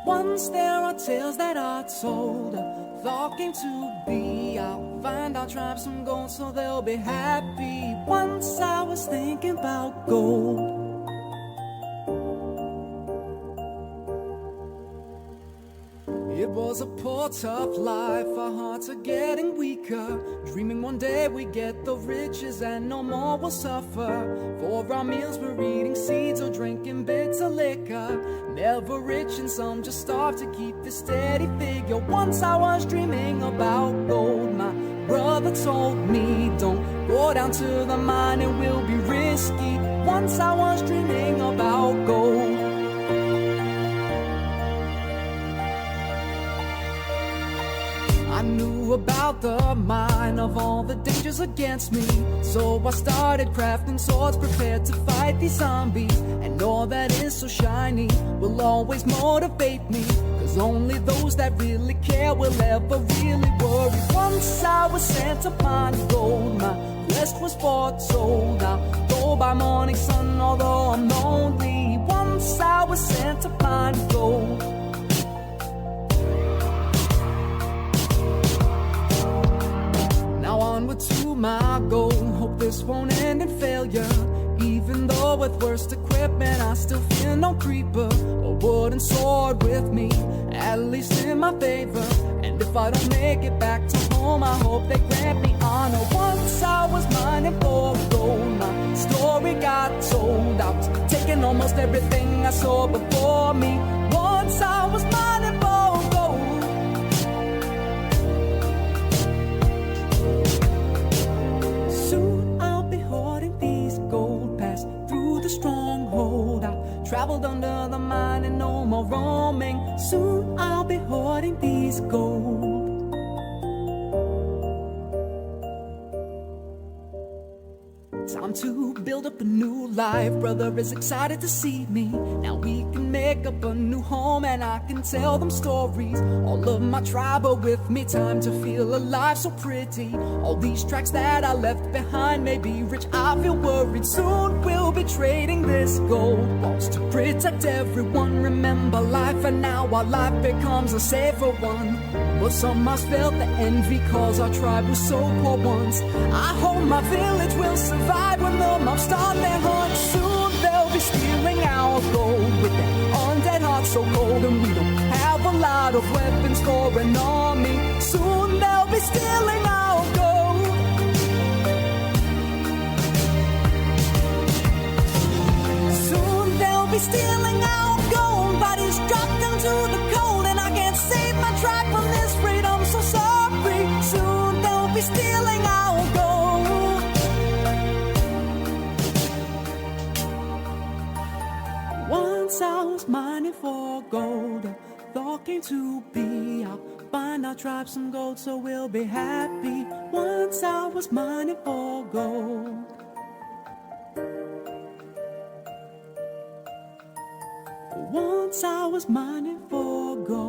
Once there are tales that are told, thought came to be. I'll find out tribe some gold so they'll be happy. Once I was thinking about gold. It was a poor, tough life, our hearts are getting weaker. Dreaming one day we get the riches and no more will suffer. For our meals we're eating seeds or drinking bitter liquor. Never rich and some just starve to keep this steady figure. Once I was dreaming about gold. My brother told me don't go down to the mine, it will be risky. Once I was dreaming about gold. I knew about the mine, of all the dangers against me. So I started crafting swords, prepared to fight these zombies. And all that is so shiny will always motivate me, cause only those that really care will ever really worry. Once I was sent to find gold, my quest was foretold. I'll go by morning sun although I'm lonely. Once I was sent to find gold. Now onward to my goal. Hope this won't end in failure. Even though with worst equipment I still fear no creeper. A wooden sword with me, at least in my favor. And if I don't make it back to home, I hope they grant me honor. Once I was mining for gold. My story got told. I was taking almost everything I saw before me. Once I was mining for gold. Soon I'll be hoarding these gold. Pass through the stronghold. I traveled under the mine and no more roaming. Soon I'll be hoarding these gold. Time to build up a new life. Brother is excited to see me. Now we can make up a new home and I can tell them stories. All of my tribe are with me. Time to feel alive, so pretty. All these tracks that I left behind may be rich, I feel worried. Soon we'll be trading this gold. Walls to protect everyone. Remember life, and now our life becomes a safer one. But some must felt the envy cause our tribe was so poor once. I hope my village will survive when the mobs start their hunt. Soon they'll be stealing our gold with their undead hearts so cold. And we don't have a lot of weapons for an army. Soon they'll be stealing our gold. Soon they'll be stealing our gold. Bodies dropped into the cold, and I can't save my tribe from this fate. I'm so sorry. Soon they'll be stealing our gold. Once I was mining for gold. A thought came to be. I'll find our tribe some gold so we'll be happy. Once I was mining for gold. Once I was mining for gold.